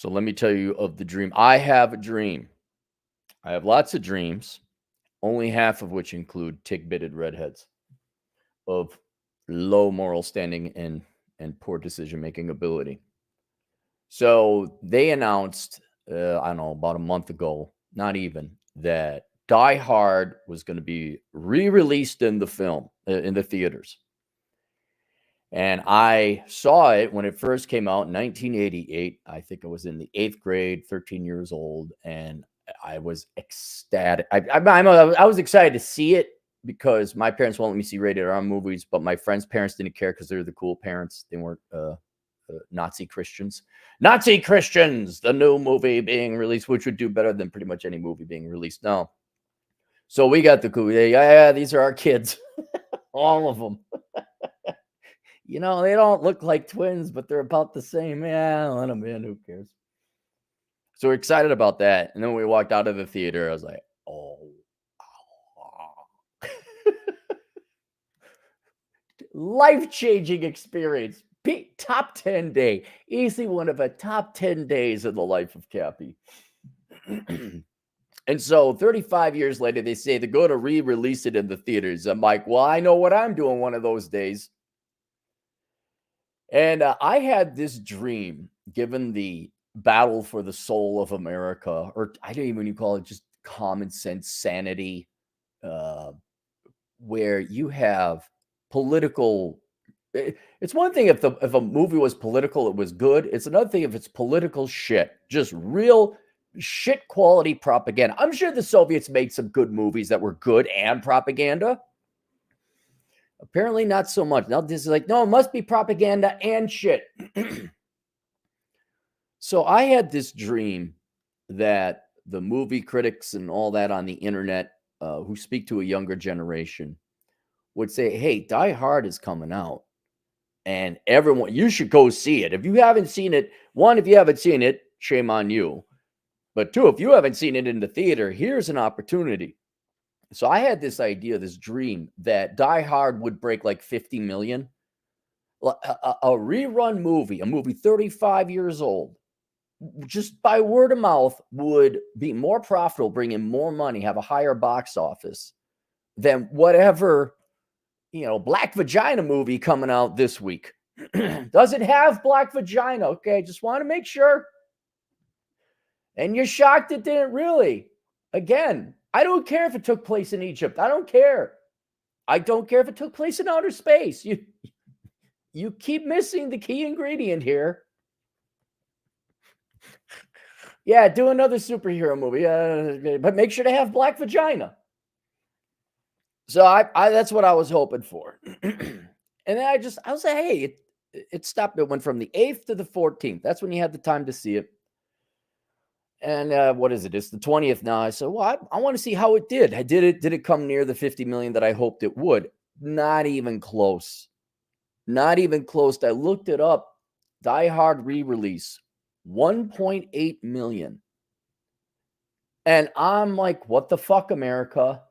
So let me tell you of the dream. I have a dream. I have lots of dreams, only half of which include tick-bitted redheads of low moral standing and poor decision-making ability. So they announced, I don't know, about a month ago, not even, that Die Hard was going to be re-released in the theaters. And I saw it when it first came out in 1988. I think I was in the 8th grade, 13 years old, and I was ecstatic. I was excited to see it because my parents won't let me see rated R movies, but my friends' parents didn't care because they're the cool parents. They weren't Nazi Christians. Nazi Christians, the new movie being released, which would do better than pretty much any movie being released now. So we got the cool. Yeah, these are our kids, all of them. You know, they don't look like twins, but they're about the same. Yeah, let them in. Who cares? So we're excited about that. And then when we walked out of the theater, I was like, oh. Life-changing experience. Top 10 day. Easily one of the top 10 days in the life of Cappy. And so 35 years later, they say they're going to re-release it in the theaters. I'm like, well, I know what I'm doing one of those days. And I had this dream, given the battle for the soul of America, or I don't even call it just common sense sanity, where you have political. It's one thing if a movie was political, it was good. It's another thing if it's political shit, just real shit quality propaganda. I'm sure the Soviets made some good movies that were good and propaganda. Apparently not so much. Now this is like, no, it must be propaganda and shit. So I had this dream that the movie critics and all that on the internet who speak to a younger generation would say, hey, Die Hard is coming out. And everyone, you should go see it. If you haven't seen it, one, if you haven't seen it, shame on you. But two, if you haven't seen it in the theater, here's an opportunity. So I had this idea, this dream that Die Hard would break like 50 million. A rerun movie, a movie 35 years old, just by word of mouth would be more profitable, bring in more money, have a higher box office than whatever, Black Vagina movie coming out this week. Does it have Black Vagina? Okay, just want to make sure. And you're shocked it didn't really. Again, I don't care if it took place in Egypt. I don't care. I don't care if it took place in outer space. You keep missing the key ingredient here. Yeah, do another superhero movie, but make sure to have Black Vagina. So I that's what I was hoping for. And then I was like, hey, it stopped. It went from the 8th to the 14th. That's when you had the time to see it. And what is it? It's the 20th now. I said, well, I want to see how it did. Did it come near the 50 million that I hoped it would? Not even close. Not even close. I looked it up. Die Hard re-release, 1.8 million. And I'm like, what the fuck, America?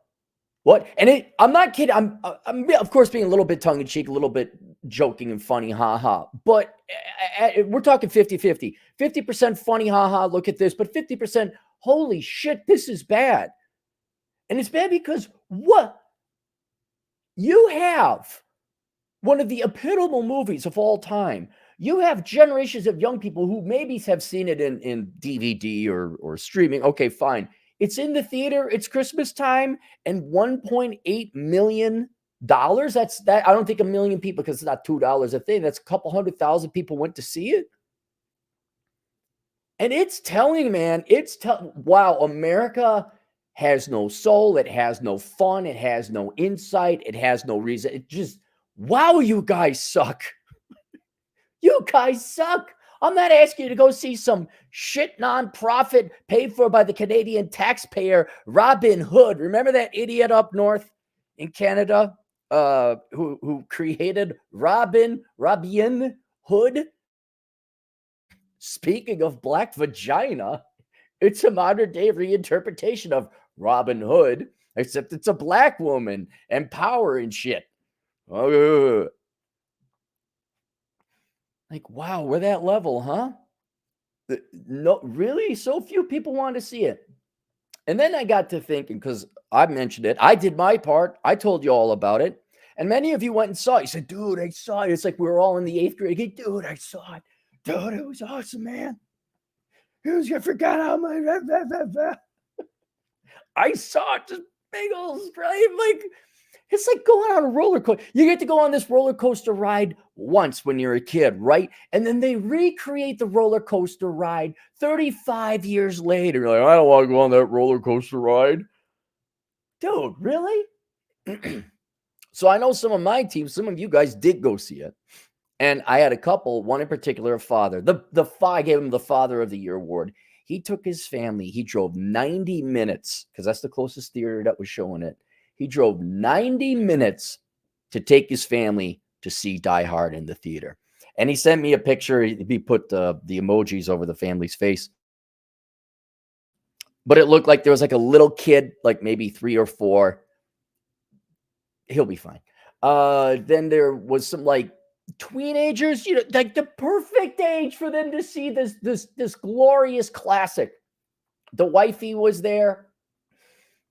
What? And I'm not kidding. I'm of course being a little bit tongue in cheek, a little bit joking and funny, haha. But we're talking 50-50. 50% funny, haha, look at this. But 50%, holy shit, this is bad. And it's bad because what? You have one of the epitomal movies of all time. You have generations of young people who maybe have seen it in DVD or streaming. Okay, fine. It's in the theater. It's Christmas time, and $1.8 million. That's that. I don't think a million people, because it's not $2 a thing. That's a couple 100,000 people went to see it. And it's telling, man. Wow, America has no soul. It has no fun. It has no insight. It has no reason. It just, wow, you guys suck. You guys suck. I'm not asking you to go see some shit nonprofit paid for by the Canadian taxpayer, Robin Hood. Remember that idiot up north in Canada who created Robin Hood? Speaking of Black Vagina, it's a modern day reinterpretation of Robin Hood, except it's a black woman and power and shit. Like, wow, we're that level, huh? No, really, so few people want to see it. And then I got to thinking, because I mentioned it, I did my part. I told you all about it. And many of you went and saw it. You said, dude, I saw it. It's like we were all in the 8th grade. Hey, dude, I saw it. Dude, it was awesome, man. I forgot how my. I saw it, just big old right? Like, it's like going on a roller coaster. You get to go on this roller coaster ride once when you're a kid, right? And then they recreate the roller coaster ride 35 years later. You're like, I don't want to go on that roller coaster ride. Dude, really? So I know some of my team, some of you guys did go see it. And I had a couple, one in particular, a father. I gave him the Father of the Year award. He took his family. He drove 90 minutes because that's the closest theater that was showing it. He drove 90 minutes to take his family to see Die Hard in the theater. And he sent me a picture. He put the emojis over the family's face. But it looked like there was like a little kid, like maybe 3 or 4. He'll be fine. Then there was some like teenagers, like the perfect age for them to see this glorious classic. The wifey was there.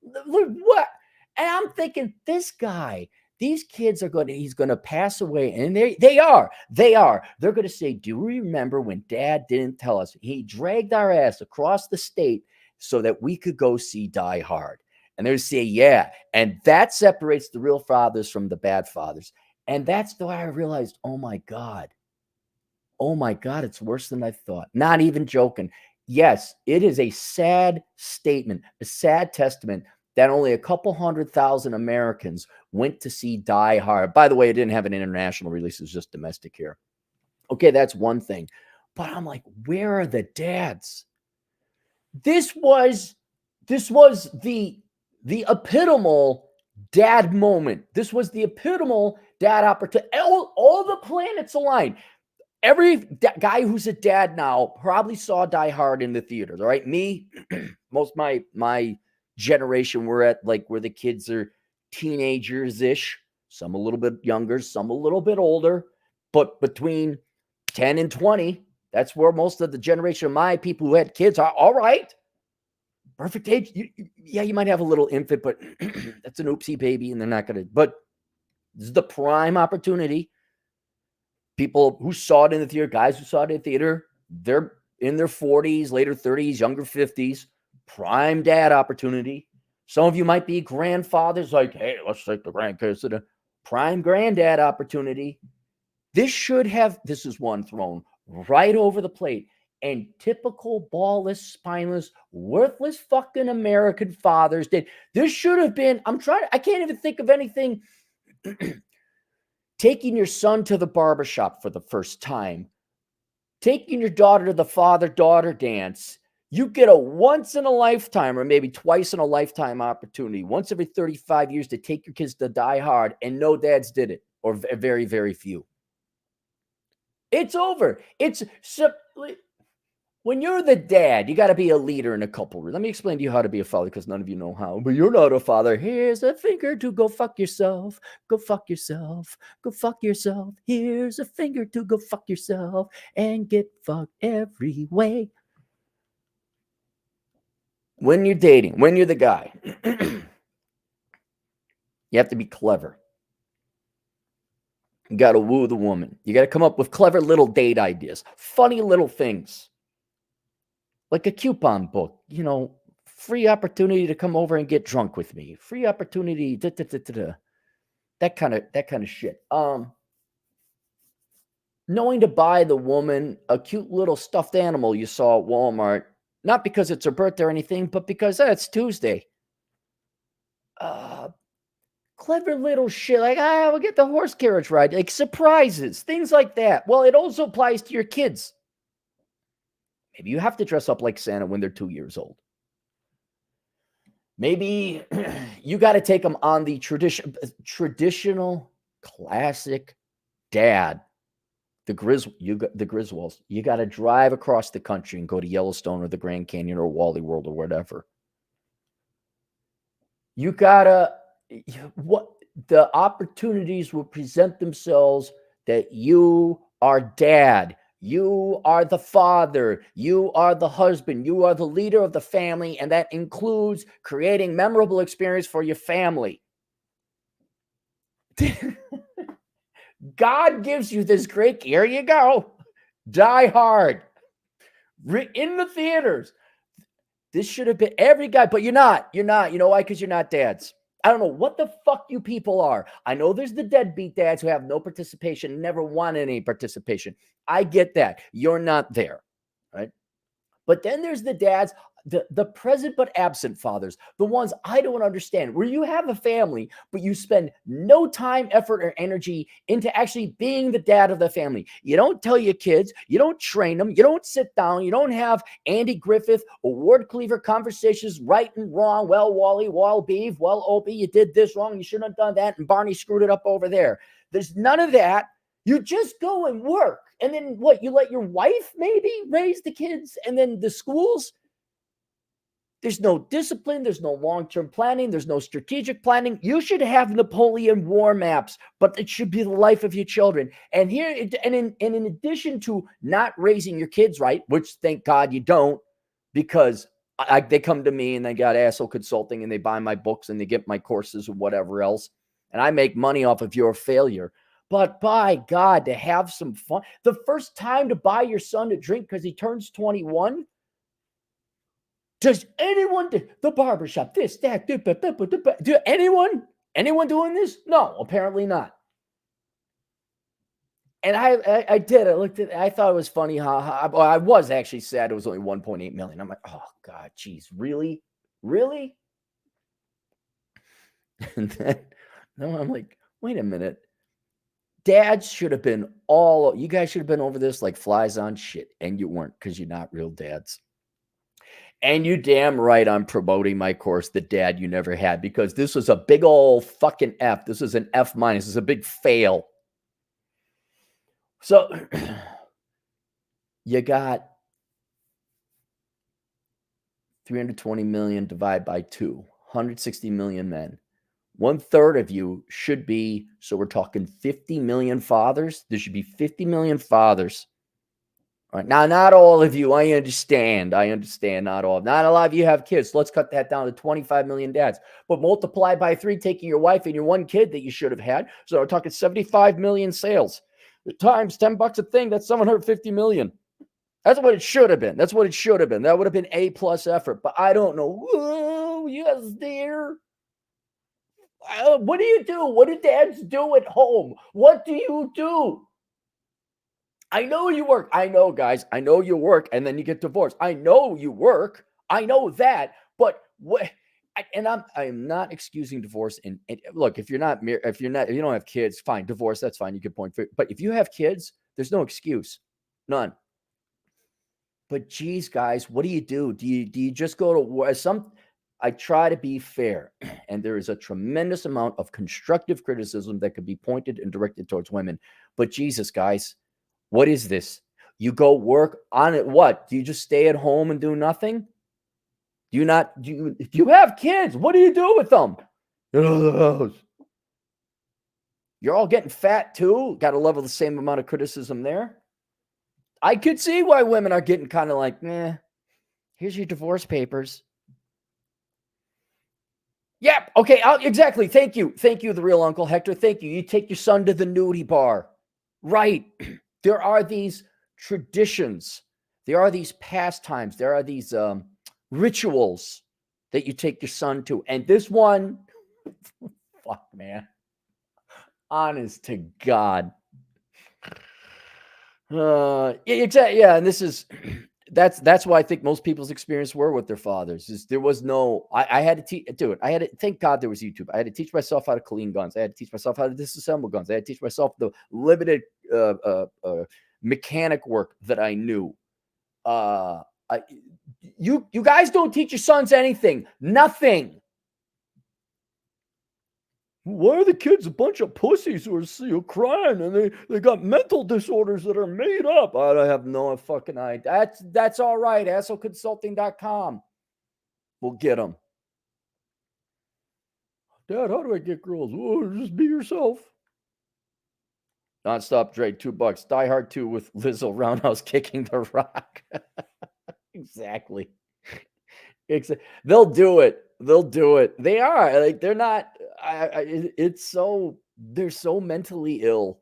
What? And I'm thinking, this guy, these kids he's going to pass away. And they are. They're going to say, do we remember when Dad didn't tell us? He dragged our ass across the state so that we could go see Die Hard. And they would say, yeah. And that separates the real fathers from the bad fathers. And that's the way I realized, oh my God, it's worse than I thought. Not even joking. Yes, it is a sad statement, a sad testament that only a couple 100,000 Americans went to see Die Hard. By the way, it didn't have an international release. It was just domestic here. Okay, that's one thing. But I'm like, where are the dads? This was the epitomal dad moment. This was the epitomal dad opportunity. All the planets aligned. Every guy who's a dad now probably saw Die Hard in the theaters. All right, me, most my generation, we're at like where the kids are teenagers ish. Some a little bit younger, some a little bit older, but between 10 and 20, that's where most of the generation of my people who had kids are. All right. Perfect age. You might have a little infant, but that's an oopsie baby, and they're not going to. But this is the prime opportunity. People who saw it in the theater, guys who saw it in the theater, they're in their 40s, later 30s, younger 50s. Prime dad opportunity. Some of you might be grandfathers, like, hey, let's take the grandkids to the prime granddad opportunity. This is one thrown right over the plate. And typical ballless, spineless, worthless fucking American fathers did. This should have been, I can't even think of anything. Taking your son to the barbershop for the first time, taking your daughter to the father-daughter dance. You get a once in a lifetime or maybe twice in a lifetime opportunity, once every 35 years to take your kids to Die Hard, and no dads did it, or very, very few. It's over. When you're the dad, you got to be a leader in a couple. Let me explain to you how to be a father, because none of you know how. But you're not a father. Here's a finger to go fuck yourself. Go fuck yourself. Go fuck yourself. Here's a finger to go fuck yourself and get fucked every way. When you're dating, when you're the guy, you have to be clever. You got to woo the woman. You got to come up with clever little date ideas, funny little things. Like a coupon book, free opportunity to come over and get drunk with me. Free opportunity, that kind of shit. Knowing to buy the woman a cute little stuffed animal you saw at Walmart, not because it's her birthday or anything, but because it's Tuesday. Clever little shit, like, we'll get the horse carriage ride, like surprises, things like that. Well, it also applies to your kids. Maybe you have to dress up like Santa when they're 2 years old. Maybe you got to take them on the traditional classic dad, the Griswolds. You got to drive across the country and go to Yellowstone or the Grand Canyon or Wally World or whatever. You got the opportunities will present themselves that you are dad. You are the father. You are the husband. You are the leader of the family. And that includes creating memorable experience for your family. God gives you this great, here you go. Die Hard. In the theaters. This should have been every guy, but you're not. You're not. You know why? Because you're not dads. I don't know what the fuck you people are. I know there's the deadbeat dads who have no participation, never want any participation. I get that. You're not there, right? But then there's the dads, the present but absent fathers, the ones I don't understand, where you have a family, but you spend no time, effort, or energy into actually being the dad of the family. You don't tell your kids, you don't train them, you don't sit down, you don't have Andy Griffith or Ward Cleaver conversations, right and wrong. Well, Wally, well, Beeve, well, Opie, you did this wrong, you shouldn't have done that, and Barney screwed it up over there. There's none of that. You just go and work. And then what? You let your wife maybe raise the kids, and then the schools? There's no discipline. There's no long-term planning. There's no strategic planning. You should have Napoleon War maps, but it should be the life of your children. And here, and in addition to not raising your kids right, which thank God you don't, because they come to me and they got Asshole Consulting and they buy my books and they get my courses or whatever else, and I make money off of your failure. But by God, to have some fun. The first time to buy your son a drink because he turns 21. Does anyone, the barbershop, this, that, do anyone doing this? No, apparently not. And I did. I looked at it. I thought it was funny how I was actually sad it was only 1.8 million. I'm like, oh God, geez, really? Really? And then I'm like, wait a minute. Dads should have been you guys should have been over this like flies on shit, and you weren't because you're not real dads. And you damn right I'm promoting my course, The Dad You Never Had, because this was a big old fucking F. This is an F minus. This is a big fail. So you got 320 million divided by 2, 160 million men. 1/3 of you should be, so we're talking 50 million fathers. There should be 50 million fathers. All right. Now, not all of you, I understand. Not all. Not a lot of you have kids. Let's cut that down to 25 million dads. But multiply by 3, taking your wife and your one kid that you should have had. So we're talking 75 million sales. Times $10 a thing, that's 750 million. That's what it should have been. That would have been A+ effort. But I don't know. Whoa, yes, dear. What do you do? What do dads do at home? What do you do? I know you work. I know, guys. I know you work, and then you get divorced. I know you work. I know that. But what? And I'm not excusing divorce. And look, if you don't have kids, fine. Divorce, that's fine. You can point. But if you have kids, there's no excuse, none. But geez, guys, what do you do? Do you just go to war? I try to be fair, and there is a tremendous amount of constructive criticism that could be pointed and directed towards women. But Jesus, guys, what is this? You go work on it. What? Do you just stay at home and do nothing? Do you have kids? What do you do with them? You're all getting fat too. Got to level the same amount of criticism there. I could see why women are getting kind of like, here's your divorce papers. Yep. Okay. Exactly. Thank you. The real Uncle Hector. Thank you. You take your son to the nudie bar. Right. There are these traditions. There are these pastimes. There are these rituals that you take your son to. And this one, fuck, man. Honest to God. Exactly. Yeah. And this is... That's why I think most people's experience were with their fathers. Is there was no, I had to do it. I had to, thank God there was YouTube. I had to teach myself how to clean guns. I had to teach myself how to disassemble guns. I had to teach myself the limited mechanic work that I knew. You guys don't teach your sons anything. Nothing. Why are the kids a bunch of pussies who are crying and they got mental disorders that are made up? I have no fucking idea. That's all right. AssholeConsulting.com. We'll get them. Dad, how do I get girls? Oh, just be yourself. Nonstop Dre, $2. Die Hard 2 with Lizzo Roundhouse kicking the rock. Exactly. They'll do it. They'll do it. They are like they're not. It's so they're so mentally ill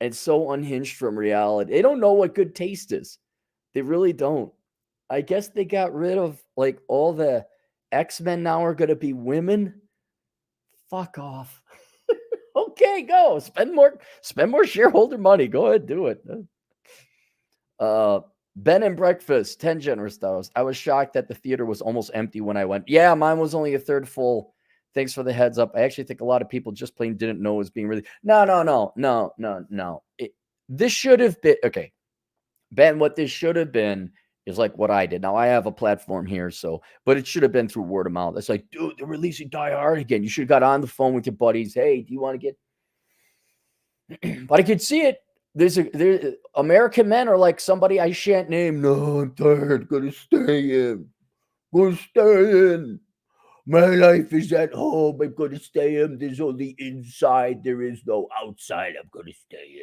and so unhinged from reality. They don't know what good taste is. They really don't. I guess they got rid of like all the X-Men now are going to be women. Fuck off. Okay, go spend more shareholder money. Go ahead, do it. Ben and Breakfast, 10 generous dollars. I was shocked that the theater was almost empty when I went. Yeah, mine was only a third full. Thanks for the heads up. I actually think a lot of people just plain didn't know it was being really. No. This should have been okay. Ben, what this should have been is like what I did. Now I have a platform here, but it should have been through word of mouth. It's like, dude, they're releasing Die Hard again. You should have got on the phone with your buddies. Hey, do you want to get? But I could see it. There's American men are like somebody I shan't name. No, I'm tired. Gonna stay in. Gonna stay in. My life is at home. I'm gonna stay in. There's only inside. There is no outside. I'm gonna stay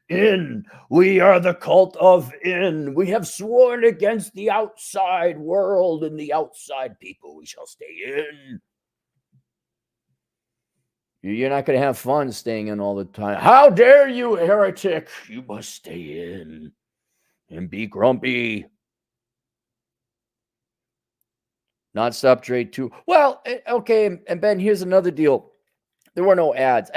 in. We are the cult of in. We have sworn against the outside world and the outside people. We shall stay in. You're not going to have fun staying in all the time. How dare you, heretic? You must stay in and be grumpy. Nonstop Dre 2. Well, okay. And Ben, here's another deal. There were no ads.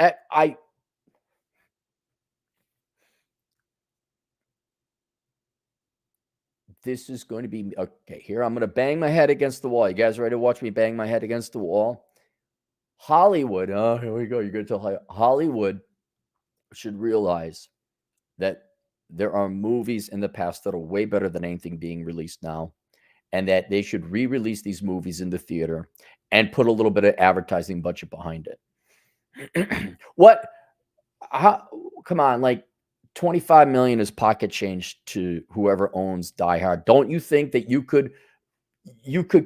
This is going to be okay. Here, I'm going to bang my head against the wall. You guys ready to watch me bang my head against the wall? Hollywood. Oh, here we go. You're going to tell Hollywood should realize that there are movies in the past that are way better than anything being released now, and that they should re-release these movies in the theater and put a little bit of advertising budget behind it. What? How, come on, like 25 million is pocket change to whoever owns Die Hard. Don't you think that you could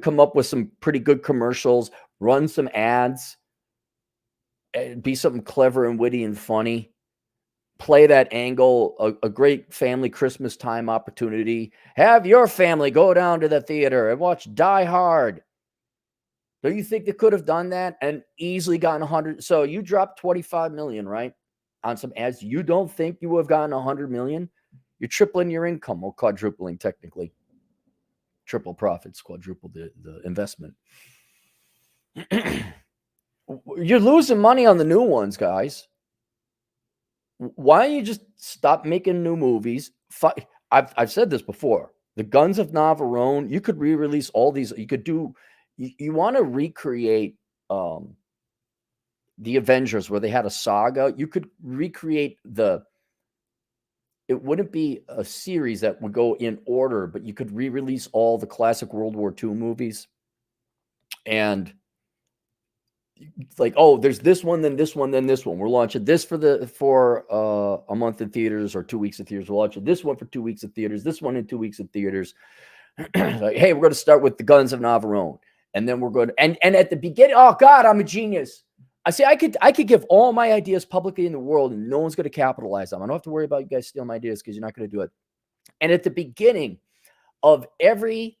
come up with some pretty good commercials, run some ads, be something clever and witty and funny, play that angle, a great family Christmas time opportunity. Have your family go down to the theater and watch Die Hard. Do you think they could have done that and easily gotten 100? So you dropped 25 million, right, on some ads. You don't think you would have gotten 100 million? You're tripling your income, or quadrupling technically. Triple profits, quadruple the investment. You're losing money on the new ones, guys. Why don't you just stop making new movies? I've said this before. The Guns of Navarone, you could re-release all these. You could do. You want to recreate the Avengers where they had a saga. You could recreate it wouldn't be a series that would go in order, but you could re-release all the classic World War II movies. And like, oh, there's this one, then this one, then this one. We're launching this for a month in theaters or 2 weeks in theaters. We're launching this one for 2 weeks in theaters, this one in 2 weeks in theaters. Like, hey, we're going to start with the Guns of Navarone. And then we're going to, and at the beginning, oh God, I'm a genius. I say I could give all my ideas publicly in the world and no one's going to capitalize on them. I don't have to worry about you guys stealing my ideas because you're not going to do it. And at the beginning of every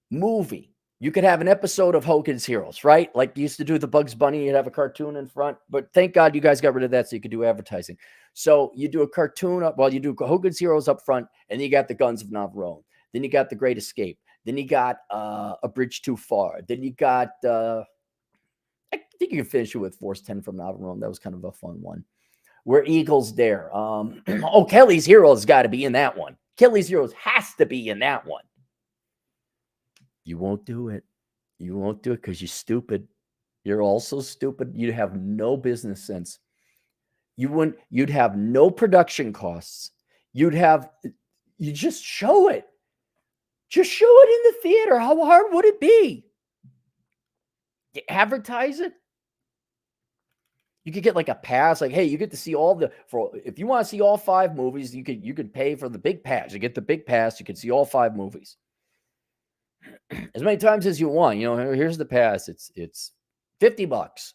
movie, you could have an episode of Hogan's Heroes, right? Like you used to do the Bugs Bunny, you'd have a cartoon in front. But thank God you guys got rid of that so you could do advertising. So you do a cartoon you do Hogan's Heroes up front, and then you got the Guns of Navarone. Then you got The Great Escape. Then you got A Bridge Too Far. Then you got I think you can finish it with Force 10 from Navarone. That was kind of a fun one. Where Eagles Dare. Kelly's Heroes got to be in that one. Kelly's Heroes has to be in that one. You won't do it. You won't do it because you're stupid. You're also stupid. You have no business sense. You'd have no production costs. You just show it. Just show it in the theater. How hard would it be? You advertise it. You could get like a pass, like, hey, you get to see if you want to see all 5 movies, you could pay for the big pass. You get the big pass, you can see all 5 movies. As many times as you want. Here's the pass. It's $50.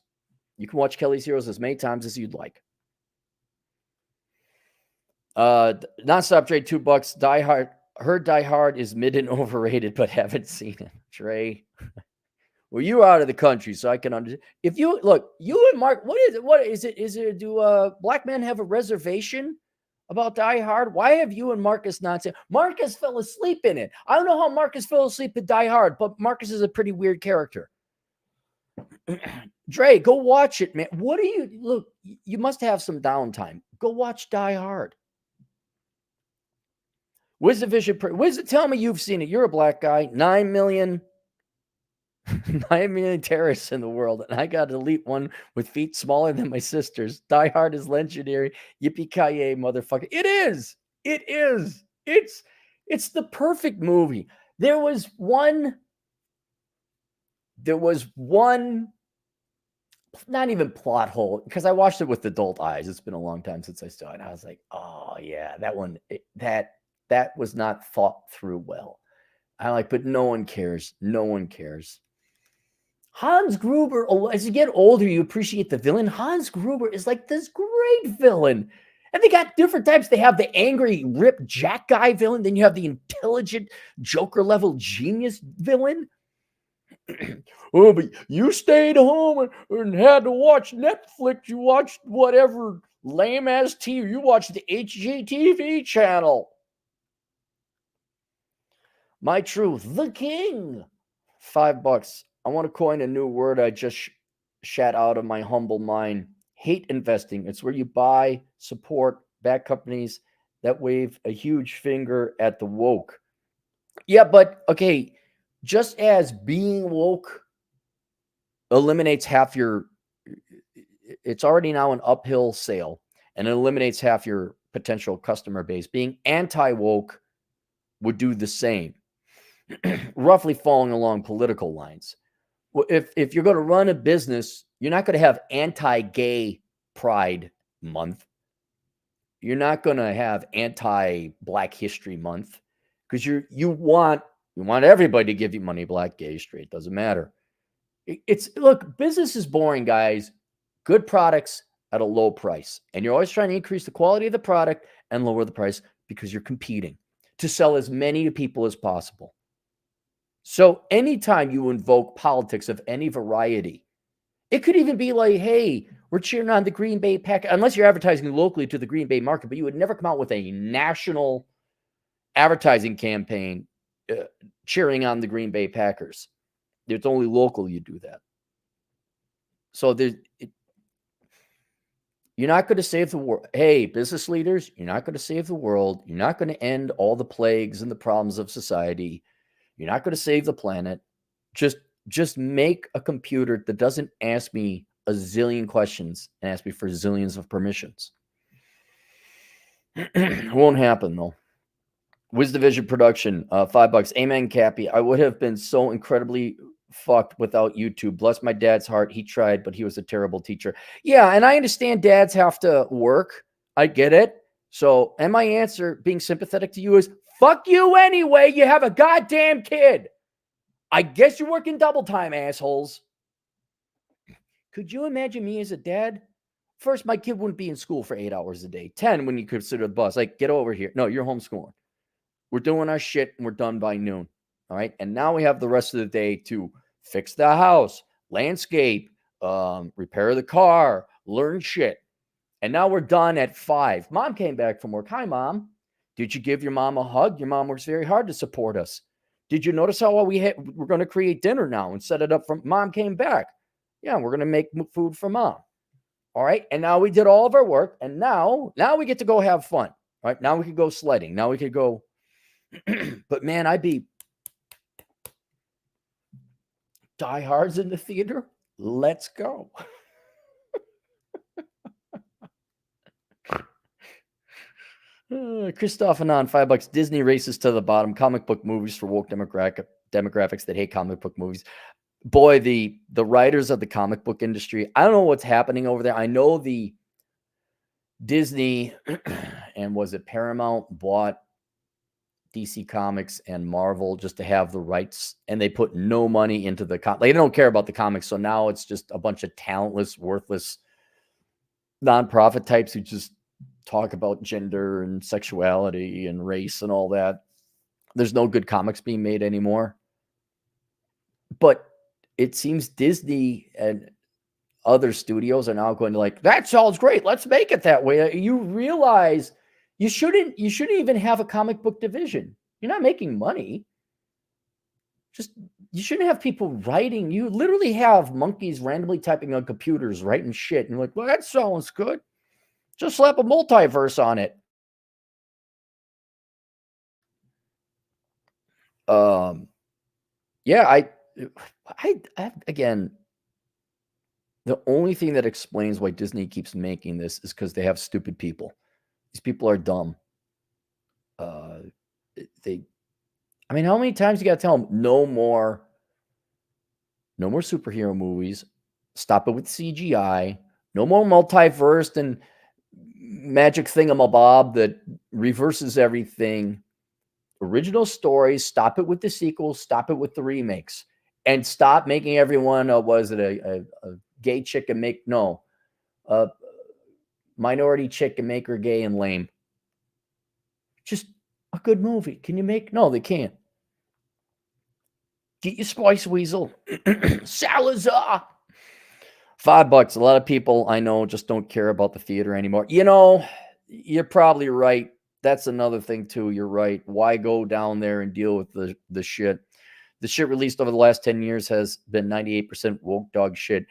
You can watch Kelly's Heroes as many times as you'd like. Nonstop Dre, $2. Die Hard. Heard Die Hard is mid and overrated, but haven't seen it. Dre. Well, you out of the country, so I can understand. If you look, you and Mark, what is it? What is it? Is it do black men have a reservation about Die Hard? Why have you and Marcus not seen? Marcus fell asleep in it. I don't know how Marcus fell asleep at Die Hard, but Marcus is a pretty weird character. Dre, go watch it, man. What do you look? You must have some downtime. Go watch Die Hard. Where's the vision? Tell me you've seen it. You're a black guy. 9 million. 9 million terrorists in the world, and I got to delete one with feet smaller than my sister's. Die Hard is legendary. Yippee-ki-yay, motherfucker. It is. It is. It's the perfect movie. There was one, not even plot hole, because I watched it with adult eyes. It's been a long time since I saw it. And I was like, oh yeah, that one, that was not thought through well. But no one cares. No one cares. Hans Gruber, as you get older, you appreciate the villain. Hans Gruber is like this great villain. And they got different types. They have the angry, ripped Jack guy villain. Then you have the intelligent Joker-level genius villain. Oh, but you stayed home and had to watch Netflix. You watched whatever lame-ass TV. You watched the HGTV channel. My truth, the king. $5. I want to coin a new word I just shat out of my humble mind. Hate investing. It's where you buy, support, back companies that wave a huge finger at the woke. Yeah, but okay, just as being woke eliminates half your, it's already now an uphill sale, and it eliminates half your potential customer base. Being anti-woke would do the same. Roughly following along political lines. If you're going to run a business, you're not going to have anti-gay Pride Month. You're not going to have anti-Black History Month, because you want everybody to give you money, black, gay, straight, doesn't matter. Look, business is boring, guys. Good products at a low price, and you're always trying to increase the quality of the product and lower the price because you're competing to sell as many people as possible. So anytime you invoke politics of any variety, it could even be like, hey, we're cheering on the Green Bay Packers, unless you're advertising locally to the Green Bay market, but you would never come out with a national advertising campaign cheering on the Green Bay Packers. It's only local you do that. So you're not going to save the world. Hey, business leaders, you're not going to save the world. You're not going to end all the plagues and the problems of society. You're not going to save the planet. Just make a computer that doesn't ask me a zillion questions and ask me for zillions of permissions. It won't happen, though. WizDivision production, $5. Amen, Cappy. I would have been so incredibly fucked without YouTube. Bless my dad's heart. He tried, but he was a terrible teacher. Yeah, and I understand dads have to work. I get it. So, and my answer, being sympathetic to you, is fuck you anyway. You have a goddamn kid. I guess you're working double time, assholes. Could you imagine me as a dad? First, my kid wouldn't be in school for 8 hours a day. 10 when you consider the bus. Like, get over here. No, you're homeschooling. We're doing our shit and we're done by noon. All right. And now we have the rest of the day to fix the house, landscape, repair the car, learn shit. And now we're done at 5. Mom came back from work. Hi, Mom. Did you give your mom a hug? Your mom works very hard to support us. Did you notice how we're going to create dinner now and set it up for Mom came back? Yeah, we're going to make food for Mom. All right. And now we did all of our work. And now we get to go have fun. All right. Now we could go sledding. Now we could go. But man, I'd be Die Hard's in the theater. Let's go. Christoph Anon, $5. Disney races to the bottom. Comic book movies for woke demographics that hate comic book movies. Boy, the writers of the comic book industry, I don't know what's happening over there. I know the Disney and was it Paramount bought DC Comics and Marvel just to have the rights, and they put no money into the they don't care about the comics. So now it's just a bunch of talentless, worthless nonprofit types who just talk about gender and sexuality and race and all that. There's no good comics being made anymore. But it seems Disney and other studios are now going to like, that sounds great. Let's make it that way. You realize you shouldn't even have a comic book division. You're not making money. Just you shouldn't have people writing. You literally have monkeys randomly typing on computers, writing shit, and you're like, well, that sounds good. Just slap a multiverse on it. Yeah, I again, the only thing that explains why Disney keeps making this is because they have stupid people. These people are dumb. I mean, how many times you got to tell them no more superhero movies? Stop it with CGI. No more multiverse and magic thingamabob that reverses everything. Original stories. Stop it with the sequels. Stop it with the remakes, and stop making everyone. Was it a gay chick and make a minority chick and make her gay and lame? Just a good movie. Can you make? No, they can't. Get your Spice Weasel. Salazar. $5. A lot of people I know just don't care about the theater anymore. You know, you're probably right. That's another thing too. You're right. Why go down there and deal with the shit? The shit released over the last 10 years has been 98% woke dog shit.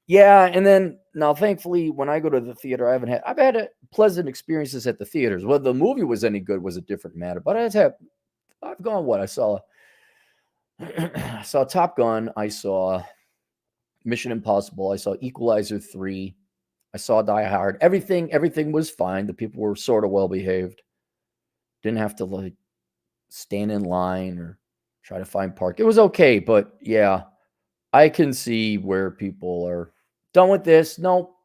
Yeah, and then now thankfully when I go to the theater, I've had pleasant experiences at the theaters. Whether the movie was any good was a different matter. But I've gone what? I saw Top Gun, I saw Mission Impossible, I saw Equalizer 3, I saw Die Hard. Everything was fine. The people were sort of well behaved. Didn't have to like stand in line or try to find park. It was okay, but yeah, I can see where people are done with this. No,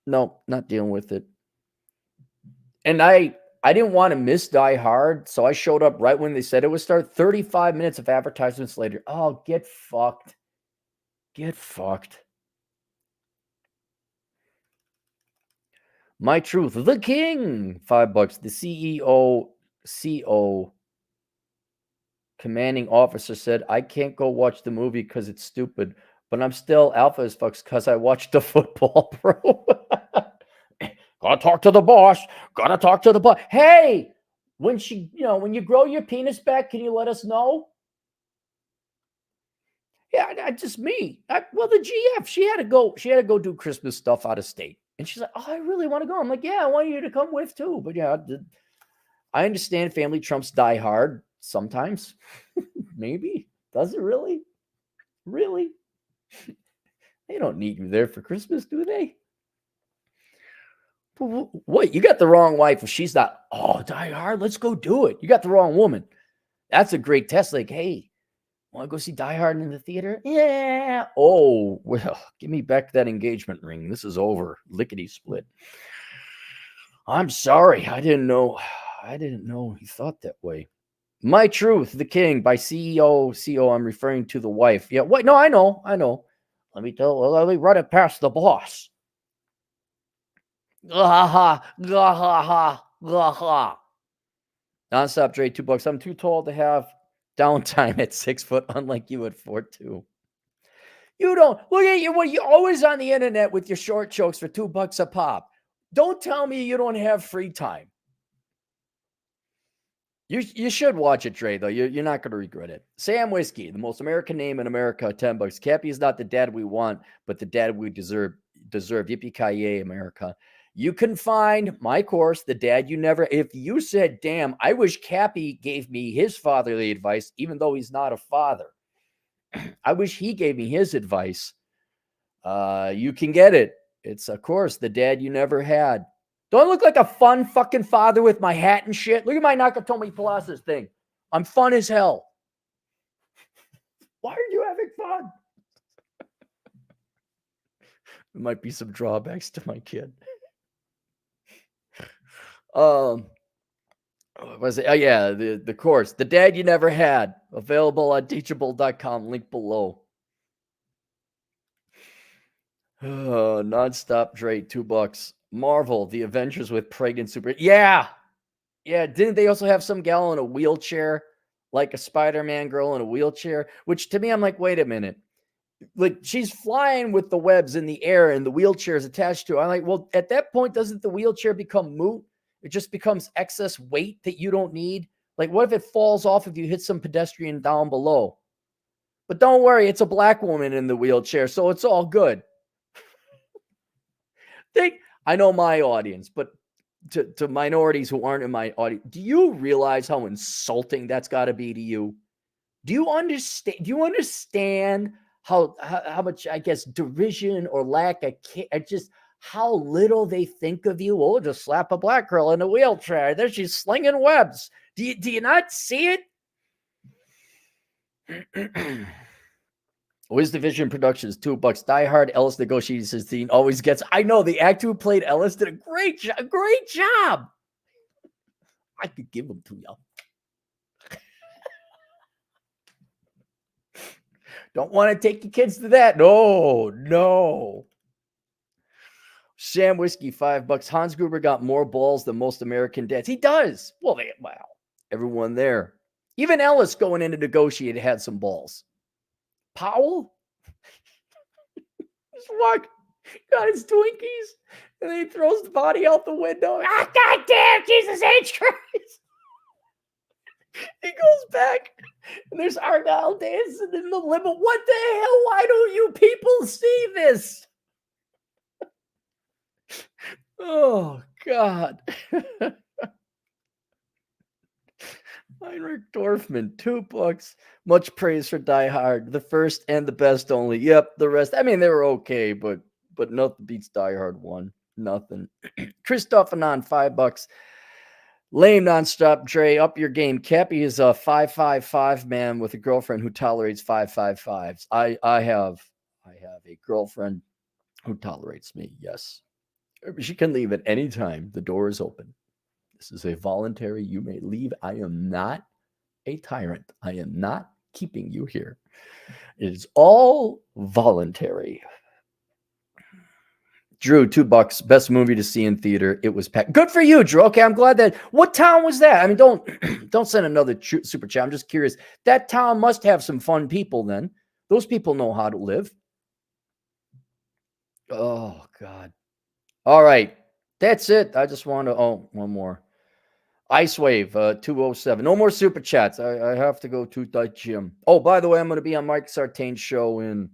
not dealing with it. And I didn't want to miss Die Hard, so I showed up right when they said it would start. 35 minutes of advertisements later. Oh, get fucked. Get fucked. My Truth, the King, $5. The CO commanding officer said, I can't go watch the movie because it's stupid, but I'm still alpha as fucks because I watched the football, bro. Gotta talk to the boss. Gotta talk to the boss. Hey, when you grow your penis back, can you let us know? Yeah, just me. Well, the GF, she had to go do Christmas stuff out of state. And she's like, oh, I really want to go. I'm like, yeah, I want you to come with too. But yeah, I understand family trumps Die Hard sometimes. Maybe. Does it really? Really? They don't need you there for Christmas, do they? What? You got the wrong wife. If she's not, oh, Die Hard, let's go do it. You got the wrong woman. That's a great test. Like, hey, want to go see Die Hard in the theater? Yeah. Oh, well, give me back that engagement ring. This is over. Lickety split. I'm sorry. I didn't know he thought that way. My Truth, the King by CEO. I'm referring to the wife. Yeah. What? No, I know. Let me run it past the boss. Nonstop Dre, $2. I'm too tall to have downtime at 6 foot, unlike you at 4'2". You don't look at you. Well, you're always on the internet with your short jokes for $2 a pop. Don't tell me you don't have free time. You should watch it, Dre, though. You're not going to regret it. Sam Whiskey, the most American name in America, $10. Cappy is not the dad we want, but the dad we deserve. Yippee-ki-yay, America. You can find my course, The Dad You Never. If you said, damn, I wish Cappy gave me his fatherly advice, even though he's not a father. I wish he gave me his advice. You can get it. It's a course, The Dad You Never Had. Do I look like a fun fucking father with my hat and shit? Look at my Nakatomi Plazas thing. I'm fun as hell. Why are you having fun? There might be some drawbacks to my kid. What was it? Oh, yeah, the course. The Dad You Never Had. Available on teachable.com. Link below. Nonstop Dre, $2. Marvel, the Avengers with pregnant super. Yeah. Yeah. Didn't they also have some gal in a wheelchair, like a Spider-Man girl in a wheelchair? Which to me, I'm like, wait a minute. Like she's flying with the webs in the air and the wheelchair is attached to her. I'm like, well, at that point, doesn't the wheelchair become moot? It just becomes excess weight that you don't need. Like, what if it falls off if you hit some pedestrian down below? But don't worry, it's a black woman in the wheelchair, so it's all good. I know my audience, but to minorities who aren't in my audience, do you realize how insulting that's got to be to you? Do you understand? Do you understand how much, I guess, derision or lack of just how little they think of you? Oh, just slap a black girl in a wheelchair. There she's slinging webs. Do you not see it? Wiz Division Productions, $2. Die Hard, Ellis negotiates his scene, always gets. I know the actor who played Ellis did a great job. Great job. I could give him to you. Don't want to take your kids to that. No. Sam Whiskey, $5. Hans Gruber got more balls than most American dads. He does. Well, everyone there. Even Ellis going in to negotiate had some balls. Powell? Just got his Twinkies, and then he throws the body out the window. Ah, goddamn, Jesus H. Christ. He goes back, and there's Argyle dancing in the limo. What the hell? Why don't you people see this? Oh, God. Heinrich Dorfman, $2. Much praise for Die Hard. The first and the best only. Yep, the rest. I mean, they were okay, but nothing beats Die Hard 1. Nothing. Christoph Anon, $5. Lame nonstop. Dre, up your game. Cappy is a 555 man with a girlfriend who tolerates 555s. I have a girlfriend who tolerates me. Yes, she can leave at any time. The door is open. This is a voluntary. You may leave. I am not a tyrant. I am not keeping you here. It is all voluntary. Drew, $2. Best movie to see in theater. It was packed. Good for you, Drew. Okay, I'm glad that. What town was that? I mean, don't send another super chat. I'm just curious. That town must have some fun people then. Those people know how to live. Oh, God. All right. That's it. I just want to. Oh, one more. Ice Wave, 207. No more super chats. I have to go to the gym. Oh, by the way, I'm going to be on Mike Sartain's show in.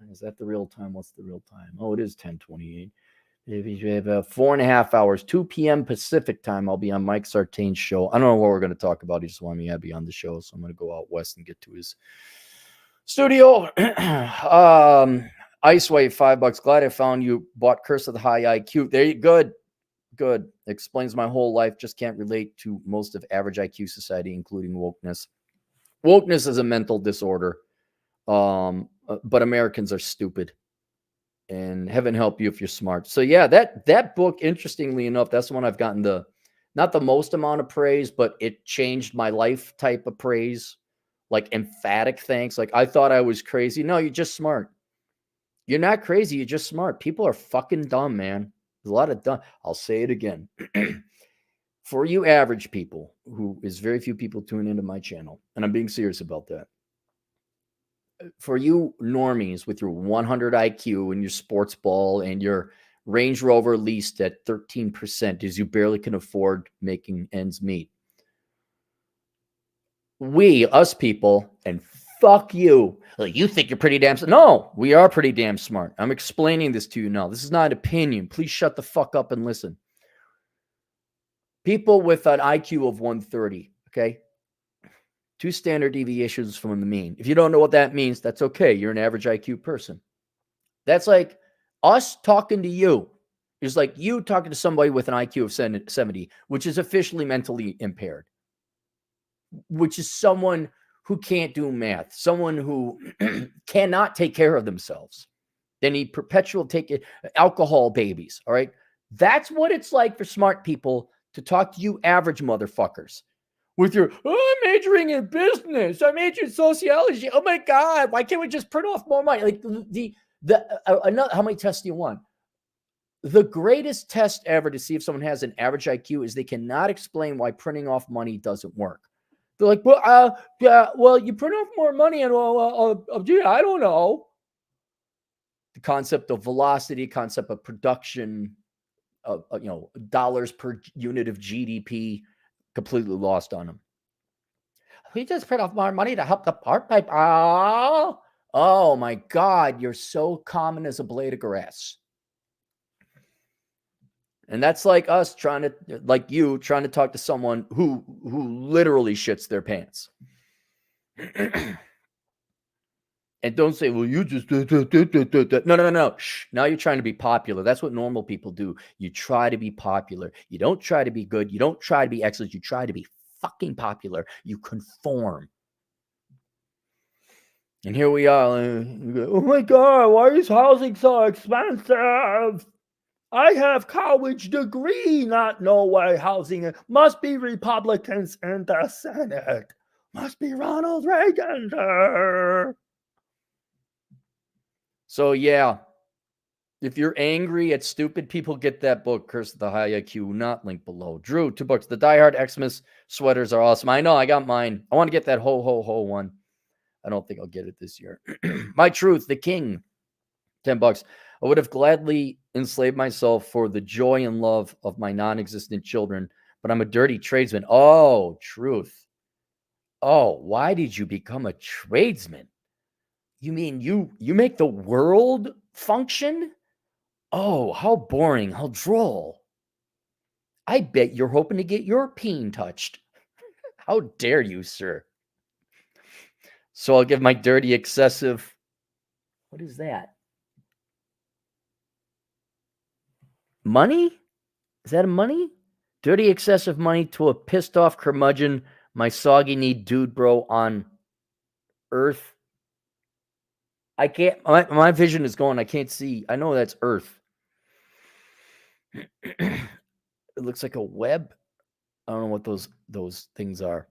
Is that the real time? What's the real time? Oh, it is 10:28. If you have 4.5 hours, 2 p.m. Pacific time, I'll be on Mike Sartain's show. I don't know what we're going to talk about. He just wanted me to be on the show, so I'm going to go out west and get to his studio. Ice Wave, $5. Glad I found you. Bought Curse of the High IQ. There you go. Good. Explains my whole life. Just can't relate to most of average IQ society, including wokeness. Wokeness is a mental disorder. But Americans are stupid, and heaven help you if you're smart. So yeah, that book, interestingly enough, that's the one I've gotten not the most amount of praise, but it changed my life type of praise, like emphatic thanks. Like, I thought I was crazy. No, you're just smart. You're not crazy. You're just smart. People are fucking dumb, man. There's a lot of dumb. I'll say it again. For you average people, who is very few people tune into my channel, and I'm being serious about that. For you normies with your 100 IQ and your sports ball and your Range Rover leased at 13% as you barely can afford making ends meet. Us people, and fuck you. Like, you think you're pretty damn smart. No, we are pretty damn smart. I'm explaining this to you now. This is not an opinion. Please shut the fuck up and listen. People with an IQ of 130, okay? 2 standard deviations from the mean. If you don't know what that means, that's okay. You're an average IQ person. That's like us talking to you. It's like you talking to somebody with an IQ of 70, which is officially mentally impaired, which is someone who can't do math, someone who cannot take care of themselves. They need perpetual alcohol babies, all right? That's what it's like for smart people to talk to you average motherfuckers. With your, I'm majoring in business. I majored in sociology. Oh my God, why can't we just print off more money? Like another, how many tests do you want? The greatest test ever to see if someone has an average IQ is they cannot explain why printing off money doesn't work. They're like, well, yeah, well, you print off more money, and gee, I don't know. The concept of velocity, concept of production, dollars per unit of GDP, completely lost on them. We just print off more money to help the poor people. Oh my God, you're so common as a blade of grass. And that's like us trying to talk to someone who literally shits their pants. And don't say, well, you just no. Shh. Now you're trying to be popular. That's what normal people do. You try to be popular. You don't try to be good. You don't try to be excellent. You try to be fucking popular. You conform. And here we are. Oh my God, why is housing so expensive? I have college degree, not know why housing must be Republicans in the Senate. Must be Ronald Reagan there. So yeah, if you're angry at stupid people, get that book, Curse of the High IQ, not linked below. Drew, 2 books. The Die Hard Xmas sweaters are awesome. I know, I got mine. I want to get that ho, ho, ho one. I don't think I'll get it this year. My Truth, The King, 10 bucks. I would have gladly enslaved myself for the joy and love of my non-existent children, but I'm a dirty tradesman. Oh, Truth. Oh, why did you become a tradesman? You mean you make the world function? Oh, how boring, how droll. I bet you're hoping to get your peen touched. How dare you, sir? So I'll give my dirty excessive. What is that? Money? Is that a money? Dirty excessive money to a pissed off curmudgeon, my soggy knee dude bro on Earth. I can't, my vision is going, I can't see. I know that's Earth. It looks like a web. I don't know what those things are.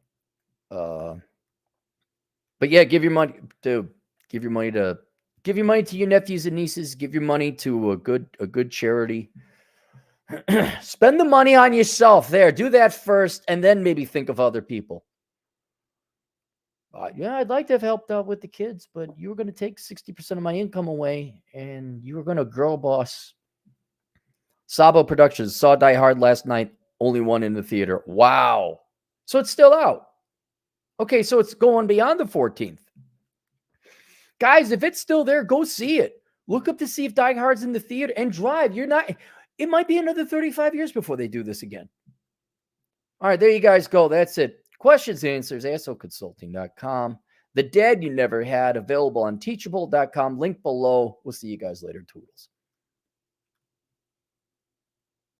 But yeah, give your money to your money to your nephews and nieces. Give your money to a good charity. Spend the money on yourself. There, do that first, and then maybe think of other people. Yeah, I'd like to have helped out with the kids, but you were going to take 60% of my income away, and you were going to girl boss. Sabo Productions saw Die Hard last night. Only one in the theater. Wow. So it's still out. Okay, so it's going beyond the 14th. Guys, if it's still there, go see it. Look up to see if Die Hard's in the theater and drive. It might be another 35 years before they do this again. All right, there you guys go. That's it. Questions, answers, asoconsulting.com. The Dad You Never Had, available on teachable.com. Link below. We'll see you guys later. Toodles.